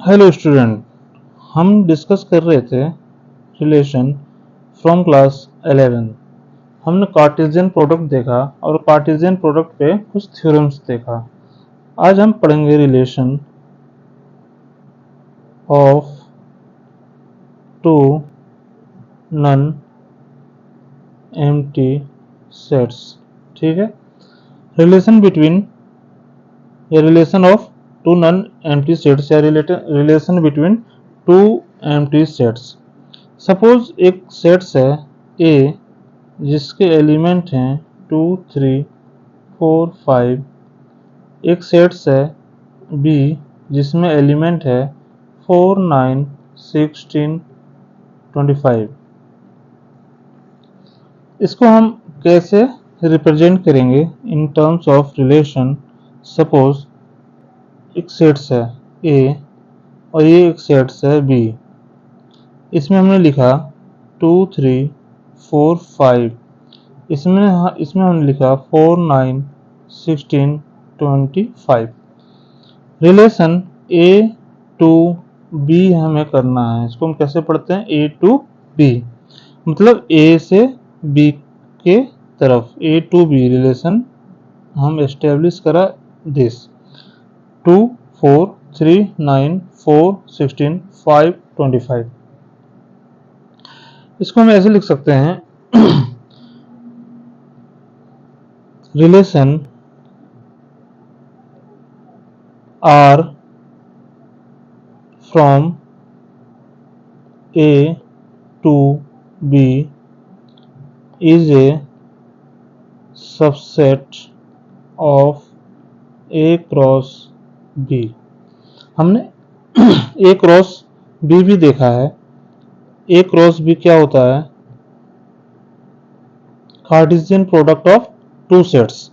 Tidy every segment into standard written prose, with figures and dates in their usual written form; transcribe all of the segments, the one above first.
Hello student, हम discuss कर रहे थे रिलेशन फ्रॉम क्लास 11। हमने कार्टेशियन प्रोडक्ट देखा और कार्टेशियन प्रोडक्ट पे कुछ थ्योरम्स देखा। आज हम पढ़ेंगे relation of two non empty sets. ठीक है, रिलेशन बिटवीन या relation of two non empty sets या relation between two empty sets. Suppose एक सेट्स है ए जिसके एलिमेंट हैं 2, 3, 4, 5। एक सेट्स है बी जिसमें एलिमेंट है 4, 9, 16, 25। इसको हम कैसे रिप्रेजेंट करेंगे in terms of relation. Suppose एक सेट्स है ए और ये एक सेट्स है बी। इसमें हमने लिखा 2, 3, 4, 5। इसमें हमने लिखा 4, 9, 16, 25। रिलेशन ए टू बी हमें करना है। इसको हम कैसे पढ़ते हैं? ए टू बी, मतलब ए से बी के तरफ ए टू बी रिलेशन हम एस्टेब्लिश करा दिस 2, 4, 3, 9, 4, 16, 5, 25। इसको हम ऐसे लिख सकते हैं relation R from A to B is a subset of A cross B। हमने A क्रॉस B भी देखा है। A क्रॉस B क्या होता है? Cartesian product of two sets.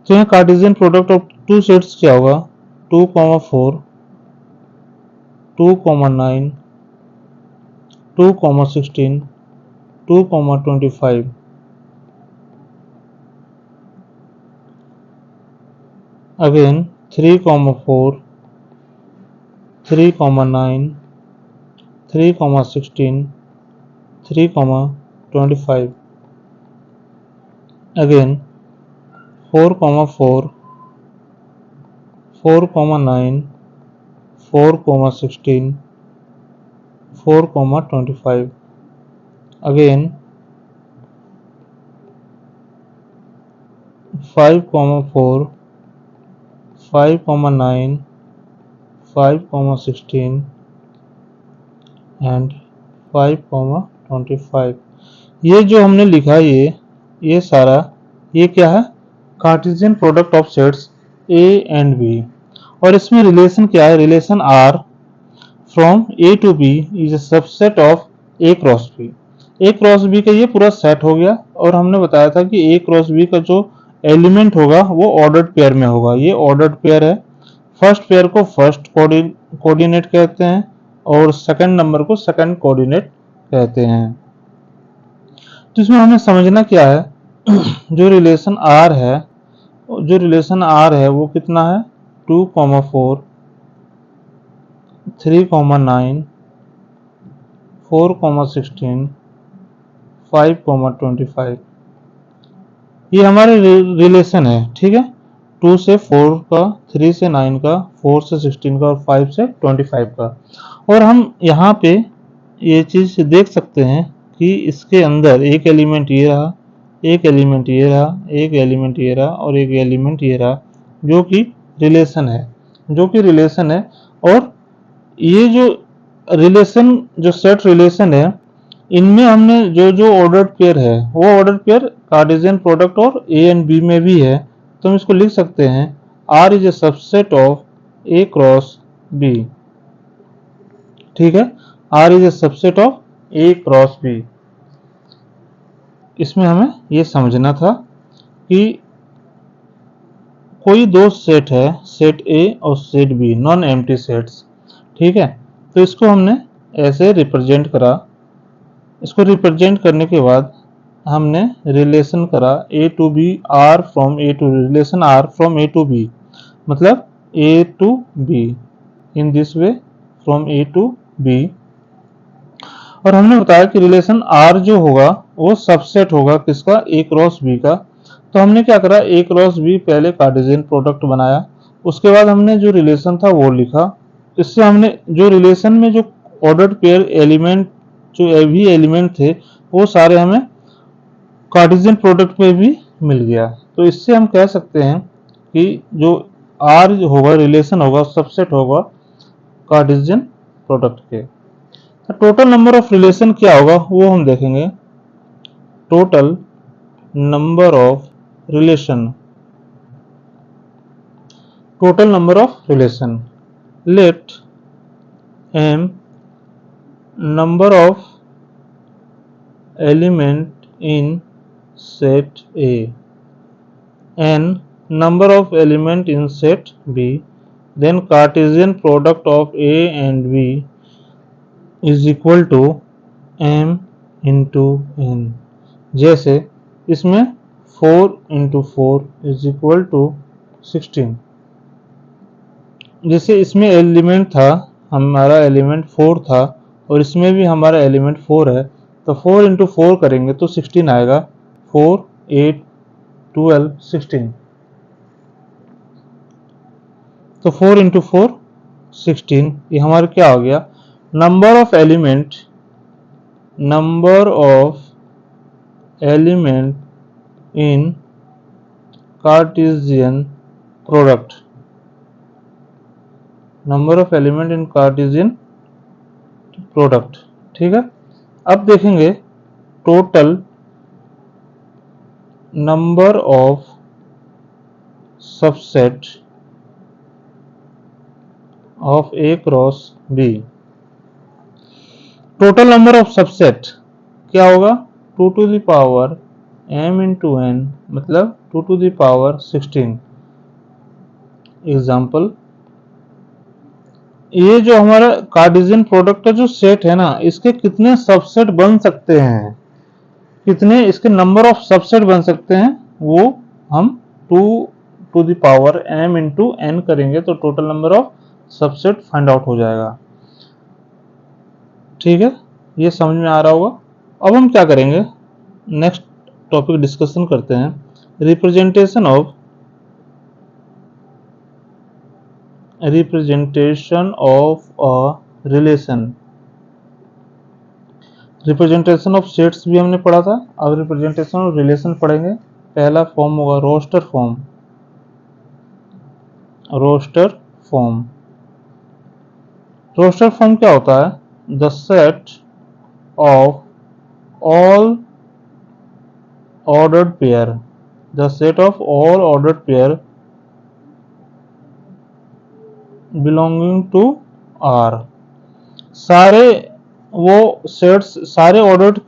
तो यहाँ Cartesian product of two sets क्या होगा? 2, 4, 2, 9, 2, 16, 2, 25। अगेन 3, 4, 3, 9, 3, 16, 3, 25। Again 4, 4, 4, 9, 4, 16, 4, 25। Again 5, 4, 5, 9, 5, 16 and 5, 25। ये जो हमने लिखा ये सारा ये क्या है? Cartesian product of sets A and B. और इसमें रिलेशन क्या है? Relation R from A to B is a subset of A cross B. A cross B का ये पूरा सेट हो गया। और हमने बताया था कि ए क्रॉस बी का जो एलिमेंट होगा वो ऑर्डर्ड पेयर में होगा। ये ऑर्डर्ड पेयर है। फर्स्ट पेयर को फर्स्ट कोऑर्डिनेट कहते हैं और सेकंड नंबर को सेकंड कोऑर्डिनेट कहते हैं। तो इसमें हमें समझना क्या है? जो रिलेशन आर है वो कितना है? 2, 4, 3, 9, 4, 16, 5, 25। ये हमारे रिलेशन है। ठीक है, 2 से 4 का, 3 से 9 का, 4 से 16 का और 5 से 25 का। और हम यहाँ पे ये चीज देख सकते हैं कि इसके अंदर एक एलिमेंट ये रहा, एक एलिमेंट ये रहा, एक एलिमेंट ये रहा और एक एलिमेंट ये रहा, जो कि रिलेशन है। और ये जो सेट रिलेशन है, इनमें हमने जो जो ऑर्डर्ड पेयर है वो ऑर्डर्ड पेयर कार्टेशियन प्रोडक्ट और ए एंड बी में भी है। तो हम इसको लिख सकते हैं R is a subset of A cross B. ठीक है, R is a subset of A cross B. इसमें हमें ये समझना था कि कोई दो सेट है, सेट ए और set B, non empty sets. ठीक है, तो इसको हमने ऐसे रिप्रेजेंट करा। इसको रिप्रेजेंट करने के बाद हमने रिलेशन करा A to B, R from A to, relation R from A to B, मतलब A to B in this way from A to B. और हमने बताया कि रिलेशन आर जो होगा वो सबसेट होगा किसका, ए क्रॉस बी का। तो हमने क्या करा, ए क्रॉस बी पहले कार्टेशियन प्रोडक्ट बनाया, उसके बाद हमने जो रिलेशन था वो लिखा। इससे हमने जो रिलेशन में जो ऑर्डर्ड पेयर एलिमेंट जो भी एलिमेंट थे वो सारे हमें कार्टेशियन प्रोडक्ट में भी मिल गया। तो इससे हम कह सकते हैं कि जो आर होगा रिलेशन होगा सबसेट होगा कार्टेशियन प्रोडक्ट के। टोटल नंबर ऑफ रिलेशन क्या होगा वो हम देखेंगे। Total number of relation, total number of relation, let m number of element in set A, n number of element in set B, then Cartesian product of A and B is equal to m into n। जैसे इसमें 4 into 4 is equal to 16। जैसे इसमें element था, हमारा element 4 था और इसमें भी हमारा एलिमेंट 4 है, तो 4 इंटू 4 करेंगे तो 16 आएगा। 4 8 12 16। तो 4 इंटू 4 16, ये हमारा क्या हो गया, number of element, number of element in Cartesian product, number of element in Cartesian product. ठीक है, अब देखेंगे total number of subset of A cross B. Total number of subset क्या होगा, 2 to the power m into n, मतलब 2 to the power 16। Example, ये जो हमारा कार्टेशियन प्रोडक्ट का जो सेट है ना, इसके कितने सबसेट बन सकते हैं, कितने इसके नंबर ऑफ सबसेट बन सकते हैं, वो हम 2 to the power m into n करेंगे तो total number of subset find out हो जाएगा। ठीक है, ये समझ में आ रहा होगा। अब हम क्या करेंगे, नेक्स्ट टॉपिक डिस्कशन करते हैं, representation of a relation. Representation of sets भी हमने पढ़ा था, अब रिप्रेजेंटेशन ऑफ रिलेशन पढ़ेंगे। पहला फॉर्म होगा roster form. Roster form, roster form क्या होता है, the set of all ordered pair, the set of all ordered pair belonging to R. सारे वो सेट्स, सारे ऑर्डर्ड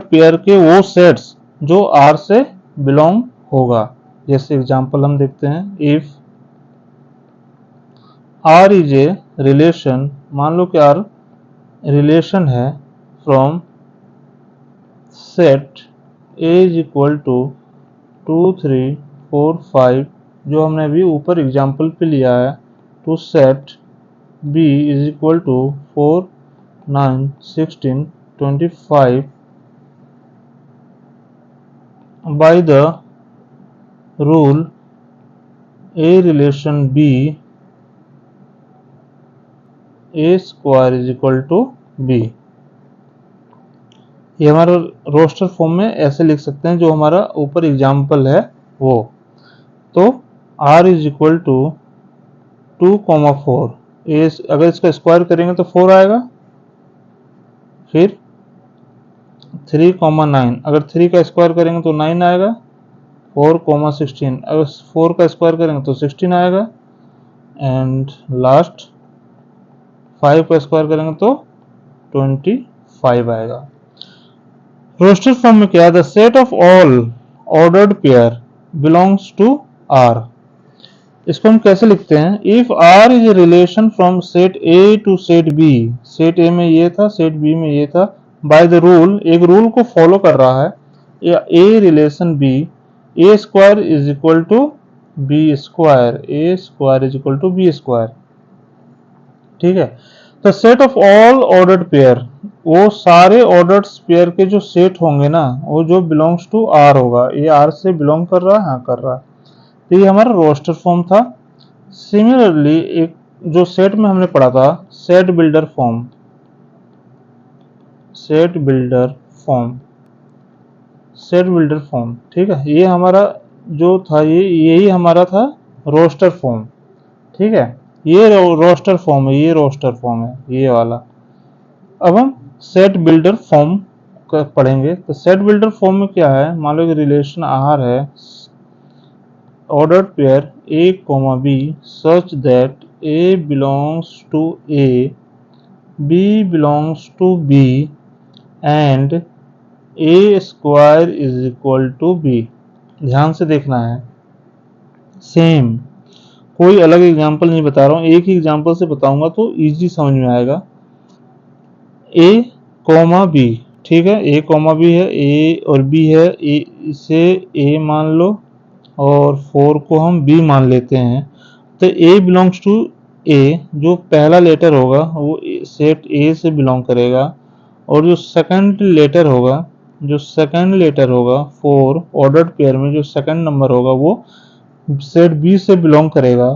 पेयर के वो सेट्स जो आर से बिलोंग होगा। जैसे एग्जांपल हम देखते हैं, if R is a relation, मान लो कि आर रिलेशन है from set A is equal to 2 3 4 5, जो हमने अभी ऊपर एग्जांपल पे लिया है, to set B is equal to 4 9 16 25 by the rule A relation B, A square is equal to B। ये हमारा रोस्टर फॉर्म में ऐसे लिख सकते हैं, जो हमारा ऊपर एग्जाम्पल है वो। तो R इज इक्वल टू 2,4, अगर इसका स्क्वायर करेंगे तो 4 आएगा, फिर 3,9, अगर 3 का स्क्वायर करेंगे तो 9 आएगा, 4,16, अगर 4 का स्क्वायर करेंगे तो 16 आएगा, एंड लास्ट 5 का स्क्वायर करेंगे तो 25 आएगा। रोस्टर फॉर्म में क्या है, the set of all ordered pair belongs to R. इसको हम कैसे लिखते हैं, if R is a relation from set A to set B, set A में ये था, सेट बी में ये था, बाय द रूल, एक रूल को फॉलो कर रहा है, A relation B, A square is equal to B square, A square is equal to B square. ठीक है। तो set of all ordered pair, वो सारे ऑर्डर्ड पेयर के जो सेट होंगे ना, वो जो बिलोंग्स टू आर होगा, ये आर से बिलोंग कर रहा है, हाँ कर रहा है। तो ये हमारा रोस्टर फॉर्म था। सिमिलरली एक जो सेट में हमने पढ़ा था set builder form, set builder form, set builder form, ठीक है। ये हमारा जो था ये यही हमारा था रोस्टर फॉर्म, ठीक है। ये रोस्टर फॉर्म है, ये रोस्टर फॉर्म है ये वाला। अब हम सेट बिल्डर फॉर्म पढ़ेंगे। तो सेट बिल्डर फॉर्म में क्या है, मान लो कि रिलेशन आर है, ordered pair A comma B such that A belongs to A, B belongs to B and A square is equal to B. ध्यान से देखना है, सेम, कोई अलग एग्जांपल नहीं बता रहा हूँ, एक ही एग्जांपल से बताऊंगा तो इजी समझ में आएगा। ए कॉमा बी, ठीक है, ए कॉमा बी है, ए और बी है, ए इसे ए मान लो और 4 को हम बी मान लेते हैं। तो ए बिलोंग्स टू ए, जो पहला लेटर होगा वो सेट ए से बिलोंग करेगा, और जो सेकंड लेटर होगा, जो सेकंड लेटर होगा 4 ऑर्डर्ड पेयर में जो सेकंड नंबर होगा वो सेट बी से बिलोंग करेगा।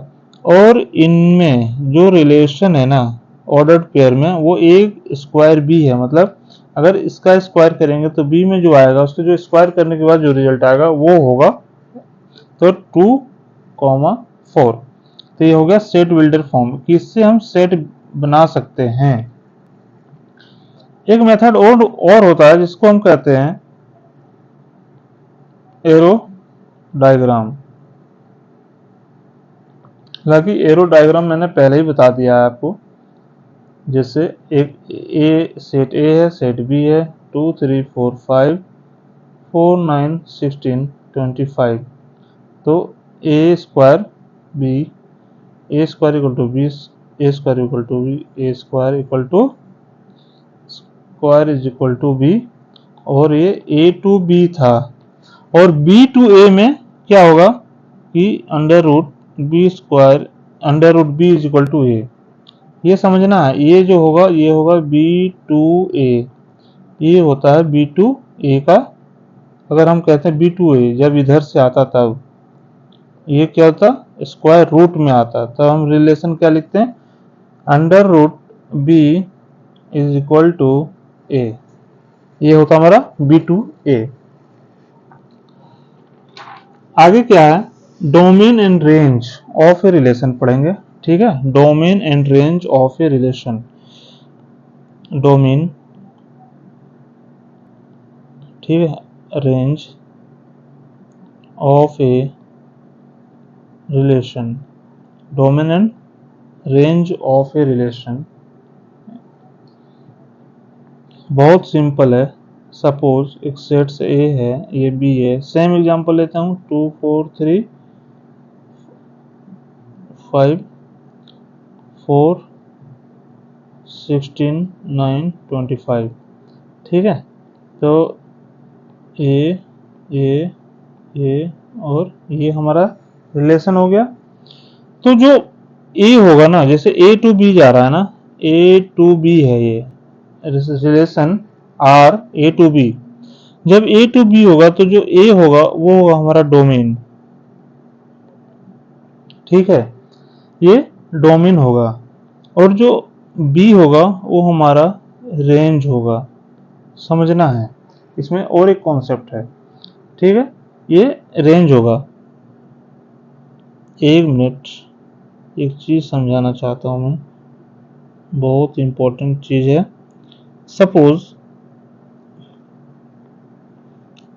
और इनमें जो रिलेशन है ना ऑर्डर्ड पेयर में, वो एक स्क्वायर बी है, मतलब अगर इसका स्क्वायर करेंगे तो बी में जो आएगा उसको जो स्क्वायर करने के बाद जो रिजल्ट आएगा वो होगा तो 2,4। तो ये हो गया सेट बिल्डर फॉर्म, कि इससे हम सेट बना सकते हैं। एक मेथड और होता है जिसको हम कहते हैं एरो डायग्राम। हालांकि एरो डायग्राम मैंने पहले ही बता दिया है आपको। जैसे एक ए सेट ए है, सेट बी है, 2 3 4 5 4 9 16 25। तो A square B, A square equal to B, A square equal to B, A square equal to square is equal to B. और ये ए टू बी था, और बी टू ए में क्या होगा कि under root B square under root B is equal to A. ये समझना है, ये जो होगा ये होगा बी टू ए, ये होता है बी टू ए का। अगर हम कहते हैं बी टू ए जब इधर से आता तब ये क्या होता, स्क्वायर रूट में आता, तब हम रिलेशन क्या लिखते हैं, under root B is equal to A. ये होता हमारा बी टू ए। आगे क्या है, domain and range of a relation पढ़ेंगे, ठीक है। Domain and range of a relation, domain, ठीक है, range of a relation, domain and range of a relation बहुत सिंपल है। सपोज एक सेट से ए है, ये बी है, सेम एग्जांपल लेता हूँ, 2 4 3 5 4 16 9 25, ठीक है। तो ए और ये हमारा रिलेशन हो गया। तो जो ए होगा ना, जैसे ए टू बी जा रहा है ना, ए टू बी है ये relation R A to B. जब ए टू बी होगा तो जो ए होगा वो होगा हमारा डोमेन, ठीक है, ये डोमेन होगा। और जो बी होगा वो हमारा रेंज होगा। समझना है, इसमें और एक कॉन्सेप्ट है, ठीक है, ये रेंज होगा। एक मिनट, एक चीज समझाना चाहता हूं मैं, बहुत इंपॉर्टेंट चीज है। सपोज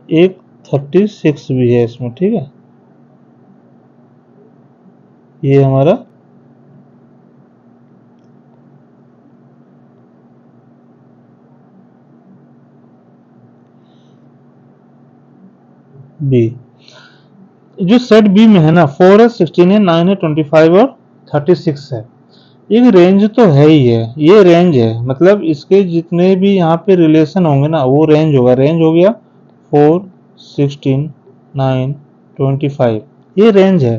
एक 36 भी है इसमें, ठीक है, ये हमारा बी, जो सेट बी में है ना 4 है, 16 है, 9 है, 25 और 36 है। एक रेंज तो है ही है, ये रेंज है, मतलब इसके जितने भी यहाँ पे रिलेशन होंगे ना वो रेंज होगा। रेंज हो गया 4 16 9 25, ये रेंज है।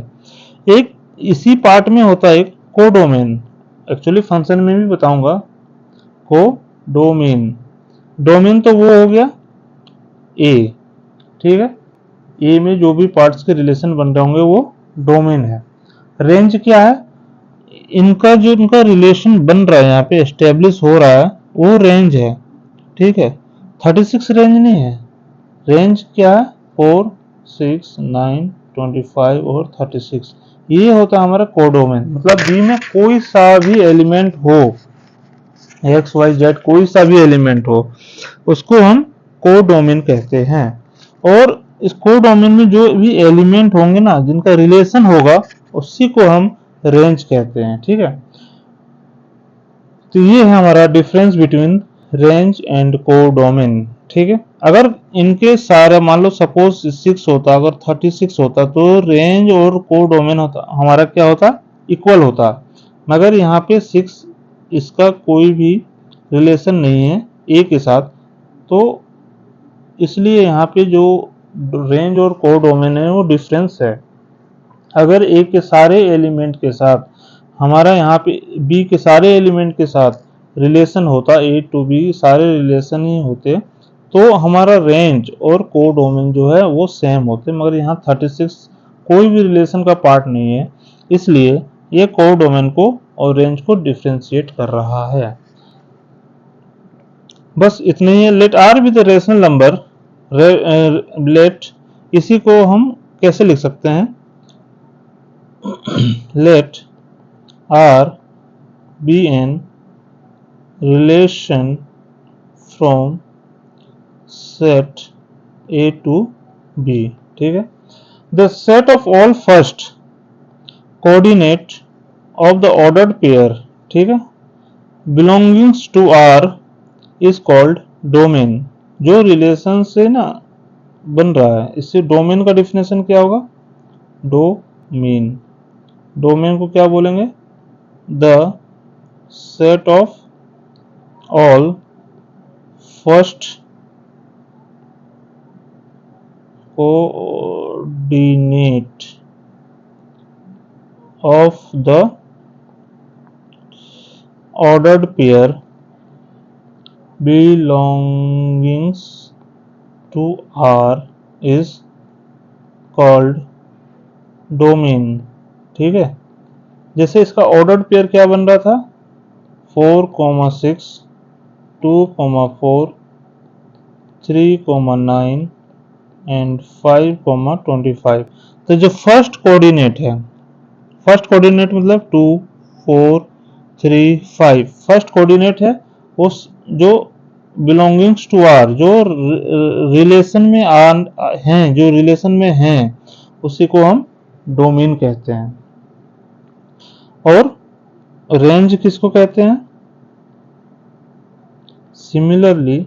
एक इसी पार्ट में होता है एक कोडोमेन। एक्चुअली फंक्शन में भी बताऊंगा। कोडोमेन, डोमेन तो वो हो गया ए, ठीक है, ए में जो भी पार्ट्स के रिलेशन बन रहे होंगे वो डोमेन है। रेंज क्या है, इनका जो इनका रिलेशन बन रहा है यहाँ पे एस्टेब्लिश हो रहा है वो रेंज है, ठीक है। 36 रेंज नहीं है, रेंज क्या है 4, 6, 9, 25 और 36, ये होता है हमारा कोडोमेन। मतलब बी में कोई सा भी एलिमेंट हो, एक्स वाई जेड कोई सा भी एलिमेंट हो, उसको हम कोडोमेन कहते हैं। और इस कोडोमेन में जो भी एलिमेंट होंगे ना, जिनका रिलेशन होगा, उसी को हम रेंज कहते हैं, ठीक है। तो ये है हमारा difference between range and codomain, ठीक है। अगर इनके सारे मान लो सपोज 6 होता, अगर 36 होता तो रेंज और कोडोमेन होता हमारा क्या होता, इक्वल होता। मगर यहाँ पे 6 इसका कोई भी रिलेशन नहीं है ए के साथ, तो इसलिए यहाँ पे जो रेंज और कोडोमेन है वो डिफरेंस है। अगर ए के सारे एलिमेंट के साथ हमारा यहाँ पे बी के सारे एलिमेंट के साथ रिलेशन होता, ए टू बी सारे रिलेशन ही होते, तो हमारा रेंज और कोडोमेन जो है वो सेम होते। मगर यहाँ 36 कोई भी रिलेशन का पार्ट नहीं है, इसलिए ये कोडोमेन को और रेंज को डिफ्रेंशिएट कर रहा है। बस इतना ही है। Let R be the rational number, let इसी को हम कैसे लिख सकते हैं, let R be an relation from set A to B, ठीक है। The set of all first coordinate of the ordered pair, ठीक है, belongings to R is called domain। जो रिलेशन से ना बन रहा है, इससे डोमेन का डिफिनेशन क्या होगा, डोमेन, डोमेन को क्या बोलेंगे, the set of all first coordinate of the ordered pair belongings to R is called domain, ठीक है। जैसे इसका ऑर्डर्ड पेयर क्या बन रहा था, 4, 6, 2, 4, 3, 9 एंड 5, 25। तो जो फर्स्ट कोऑर्डिनेट है, फर्स्ट कोऑर्डिनेट मतलब 2, 4, 3, 5 फर्स्ट कोऑर्डिनेट है, उस जो बिलोंगिंग्स टू आर, जो रिलेशन में हैं, जो रिलेशन में हैं, उसी को हम डोमेन कहते हैं। और रेंज किसको कहते हैं, सिमिलरली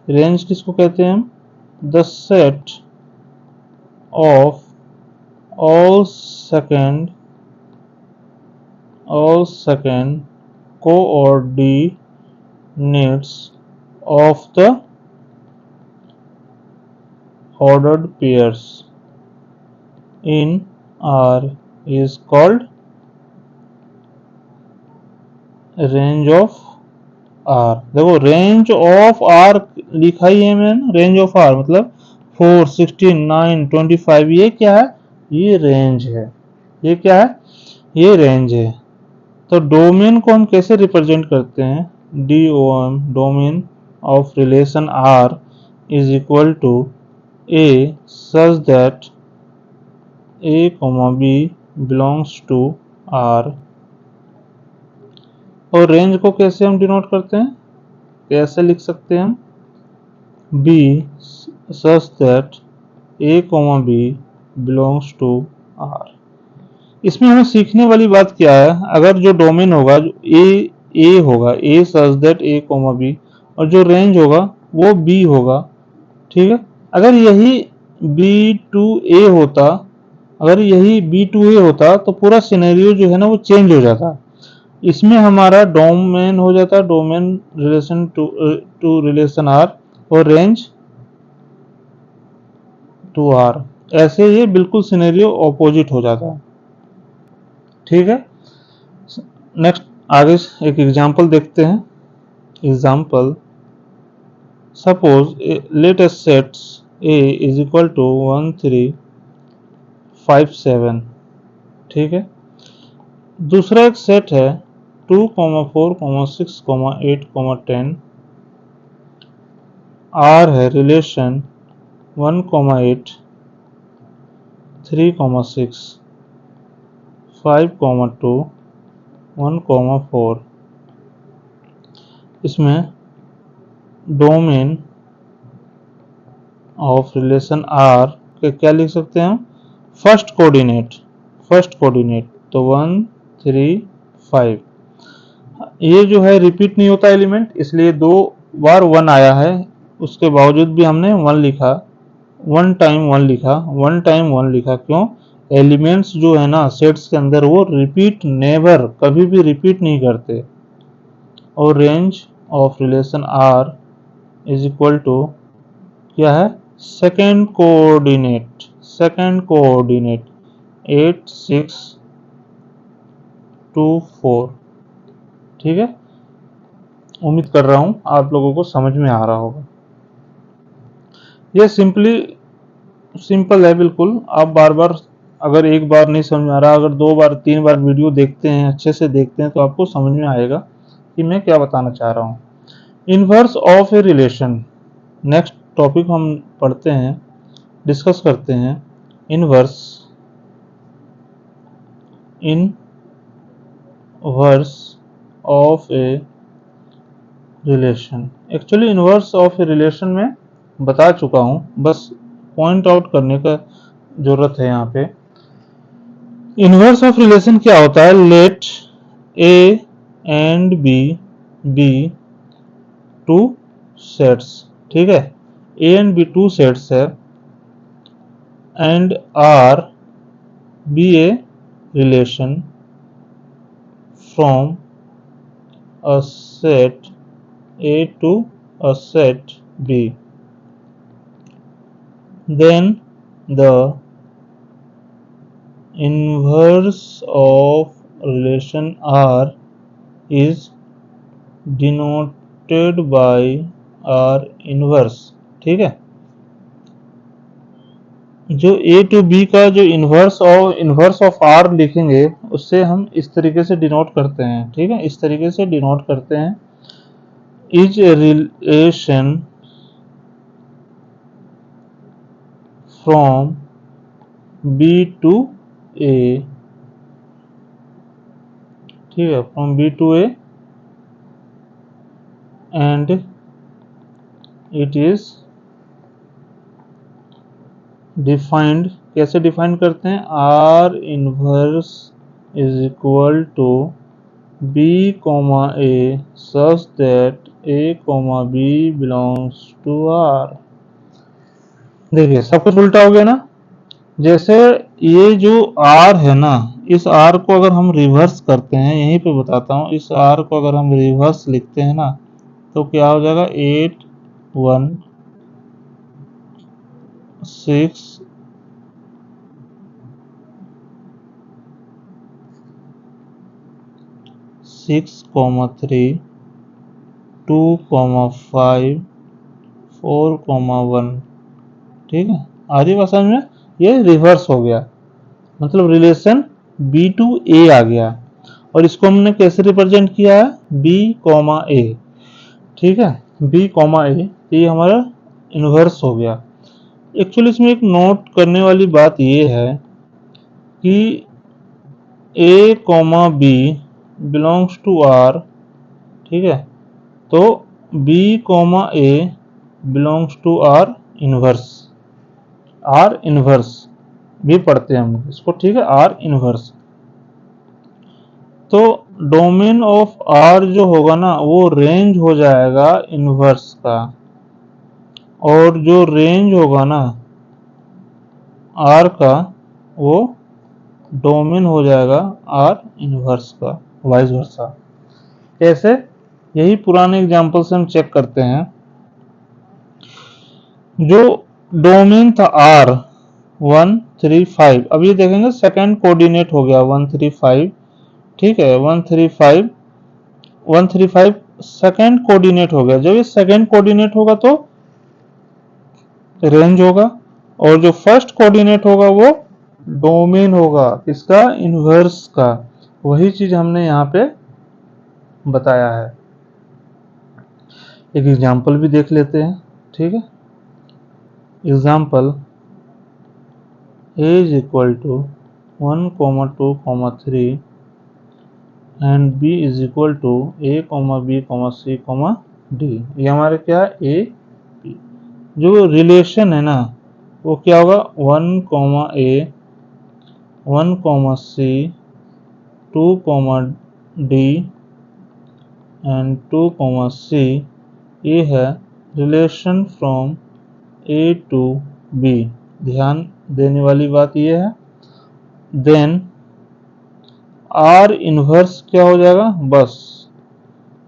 रेंज किसको कहते हैं हम, the set of all second coordinates of the ordered pairs in R is called range of R। देखो रेंज ऑफ R लिखा ही है मैंने, रेंज ऑफ R मतलब 4, 16, 9, 25, ये क्या है, ये रेंज है। ये क्या है, ये रेंज है। तो डोमेन को हम कैसे रिप्रेजेंट करते हैं, DOM, domain of relation R is equal to A such that A, B belongs to R। और रेंज को कैसे हम डिनोट करते हैं, कैसे लिख सकते हैं हम, B such that A, B belongs to R। इसमें हमें सीखने वाली बात क्या है, अगर जो डोमेन होगा जो ए होगा, ए सच दैट A, B, और जो रेंज होगा वो B होगा, ठीक है। अगर यही B to A होता, अगर यही B to A होता तो पूरा सिनेरियो जो है ना वो चेंज हो जाता। इसमें हमारा डोमेन हो जाता, domain relation to relation R और रेंज टू R, ऐसे ये बिल्कुल सिनेरियो ऑपोजिट हो जाता है, ठीक है। नेक्स्ट आगे एक एग्जांपल देखते हैं। Example, suppose let us sets a is equal to 1 3 5 7, ठीक है। दूसरा एक सेट है 2 4 6 8 10, R है रिलेशन 1 8 3 6 5 2 1 4। इसमें डोमेन ऑफ रिलेशन R के क्या लिख सकते हैं हम? फर्स्ट कोऑर्डिनेट तो 1 3 5। ये जो है रिपीट नहीं होता एलिमेंट, इसलिए 2 बार 1 आया है, उसके बावजूद भी हमने 1 लिखा, 1 टाइम 1 लिखा, 1 टाइम 1 लिखा। क्यों? एलिमेंट्स जो है ना सेट्स के अंदर वो रिपीट नेवर, कभी भी रिपीट नहीं करते। और range of relation R is equal to क्या है? सेकेंड कोऑर्डिनेट 8 6 2 4, ठीक है। उम्मीद कर रहा हूं आप लोगों को समझ में आ रहा होगा। यह सिंपल है बिल्कुल। आप बार बार, अगर एक बार नहीं समझ में आ रहा, अगर 2 बार 3 बार वीडियो देखते हैं, अच्छे से देखते हैं, तो आपको समझ में आएगा कि मैं क्या बताना चाह रहा हूं। Inverse of a relation, next topic हम पढ़ते हैं, डिस्कस करते हैं। Inverse of a relation. Actually inverse of a relation में बता चुका हूं, बस पॉइंट आउट करने का जरूरत है यहाँ पे। इनवर्स ऑफ रिलेशन क्या होता है? Let A and B be two sets, ठीक है। ए एंड बी 2 सेट्स है, and R be a relation from a set A to a set B, then the inverse of relation R is denoted by R inverse, ठीक है। जो A to B का जो inverse of R लिखेंगे, उससे हम इस तरीके से डिनोट करते हैं, ठीक है। इस तरीके से डिनोट करते हैं, is relation from B to A, ठीक है, फ्रॉम B to A, and it is defined. कैसे डिफाइन करते हैं? R inverse is equal to B A such that A B belongs to R। देखिए सब कुछ उल्टा हो गया ना। जैसे ये जो R है ना, इस R को अगर हम रिवर्स करते हैं, यहीं पे बताता हूँ, इस R को अगर हम रिवर्स लिखते हैं ना, तो क्या हो जाएगा? 8 1 6 6 3 2 5 4 1, ठीक है। आधी भाषा में ये रिवर्स हो गया, मतलब रिलेशन B to A आ गया, और इसको हमने कैसे रिप्रेजेंट किया है? B, A, ठीक है। B, A, ये हमारा इनवर्स हो गया। एक्चुअली इसमें एक नोट करने वाली बात ये है कि A, B belongs to R, ठीक है। तो B, A belongs to R inverse भी पढ़ते हैं हम इसको, ठीक है, R इनवर्स। तो डोमेन ऑफ R जो होगा ना, वो रेंज हो जाएगा इनवर्स का, और जो रेंज होगा ना R का, वो डोमेन हो जाएगा R इनवर्स का, वाइस वर्सा। कैसे? यही पुराने एग्जांपल से हम चेक करते हैं। जो डोमेन था R 1 3 5, अब ये देखेंगे सेकेंड कोऑर्डिनेट हो गया 1 3 5, ठीक है। 1 3 5 135 सेकंड कोऑर्डिनेट हो गया। जब ये सेकंड कोऑर्डिनेट होगा तो रेंज होगा, और जो फर्स्ट कोऑर्डिनेट होगा वो डोमेन होगा। किसका? इनवर्स का। वही चीज हमने यहाँ पे बताया है। एक एग्जांपल भी देख लेते हैं, ठीक है। Example a is equal to 1, 2, 3 and b is equal to a, b, c, d। ये हमारे क्या है? a, b। जो रिलेशन है ना वो क्या होगा? 1, a, 1, c, 2, d and 2, c। ये है रिलेशन फ्रॉम a टू b। ध्यान देने वाली बात ये है। देन आर इनवर्स क्या हो जाएगा? बस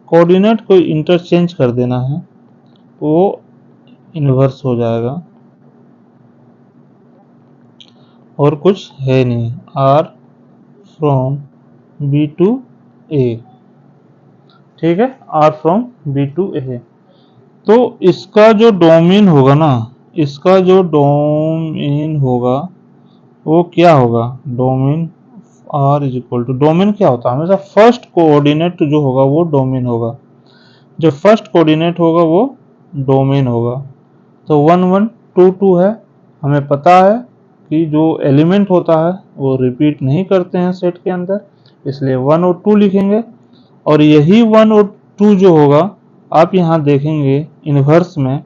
कोऑर्डिनेट को इंटरचेंज कर देना है, वो इनवर्स हो जाएगा, और कुछ है नहीं। आर फ्रॉम बी टू ए, ठीक है। आर फ्रॉम बी टू ए। तो इसका जो डोमेन होगा ना, इसका जो डोमेन होगा वो क्या होगा? Domain R is equal to, domain क्या होता है? हमेशा फर्स्ट कोऑर्डिनेट जो होगा वो डोमेन होगा। जो फर्स्ट कोऑर्डिनेट होगा वो डोमेन होगा। तो 1, 1, 2, 2 है। हमें पता है कि जो एलिमेंट होता है वो रिपीट नहीं करते हैं सेट के अंदर, इसलिए 1 और 2 लिखेंगे। और यही 1 और 2 जो होगा, आप यहाँ देखेंगे इनवर्स में,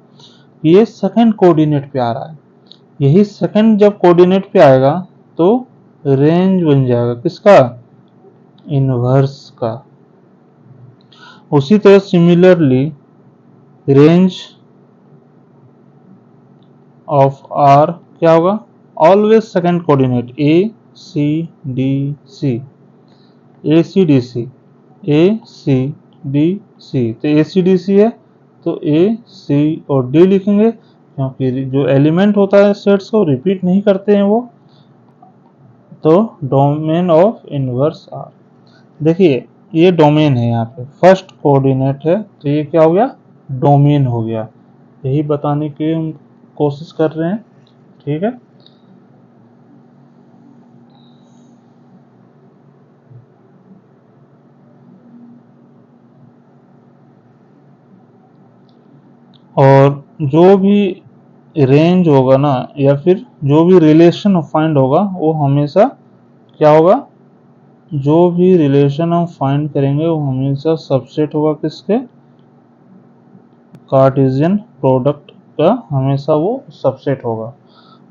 ये सेकंड कोऑर्डिनेट पे आ रहा है। यही सेकंड जब कोऑर्डिनेट पे आएगा तो रेंज बन जाएगा। किसका? इनवर्स का। उसी तरह सिमिलरली रेंज ऑफ आर क्या होगा? ऑलवेज सेकंड कोऑर्डिनेट ए सी डी सी, ए सी डी सी, ए सी डी सी। तो ए सी डी सी है तो ए सी और डी लिखेंगे, क्योंकि जो एलिमेंट होता है सेट्स को रिपीट नहीं करते हैं वो। तो डोमेन ऑफ इनवर्स आर, देखिए ये डोमेन है, यहाँ पे फर्स्ट कोऑर्डिनेट है तो ये क्या हो गया? डोमेन हो गया। यही बताने की हम कोशिश कर रहे हैं, ठीक है। और जो भी रेंज होगा ना, या फिर जो भी रिलेशन फाइंड होगा, वो हमेशा क्या होगा? जो भी रिलेशन हम फाइंड करेंगे वो हमेशा सबसेट होगा। किसके? कार्टेशियन प्रोडक्ट का हमेशा वो सबसेट होगा।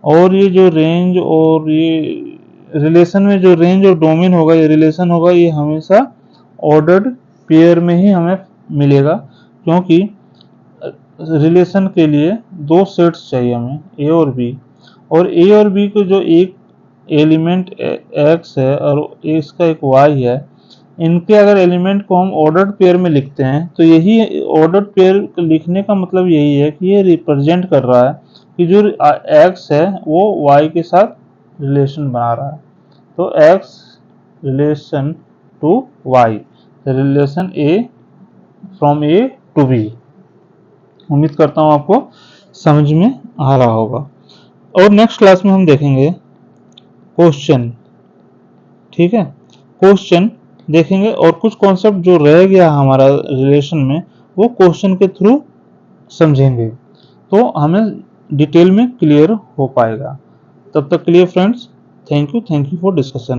और ये जो रेंज और ये रिलेशन में जो रेंज और डोमेन होगा, ये रिलेशन होगा, ये हमेशा ऑर्डर्ड पेयर में ही हमें मिलेगा, क्योंकि रिलेशन के लिए दो सेट्स चाहिए हमें, ए और बी। और ए और बी को जो एक एलिमेंट एक्स है और इसका एक वाई है, इनके अगर एलिमेंट को हम ऑर्डर्ड पेयर में लिखते हैं तो यही ऑर्डर्ड पेयर लिखने का मतलब यही है कि ये रिप्रेजेंट कर रहा है कि जो एक्स है वो वाई के साथ रिलेशन बना रहा है। तो X relation to Y, relation A from A to B. उम्मीद करता हूँ आपको समझ में आ रहा होगा। और नेक्स्ट क्लास में हम देखेंगे क्वेश्चन, ठीक है। क्वेश्चन देखेंगे और कुछ कॉन्सेप्ट जो रह गया हमारा रिलेशन में वो क्वेश्चन के थ्रू समझेंगे, तो हमें डिटेल में क्लियर हो पाएगा। तब तक के लिए friends, thank you for discussion.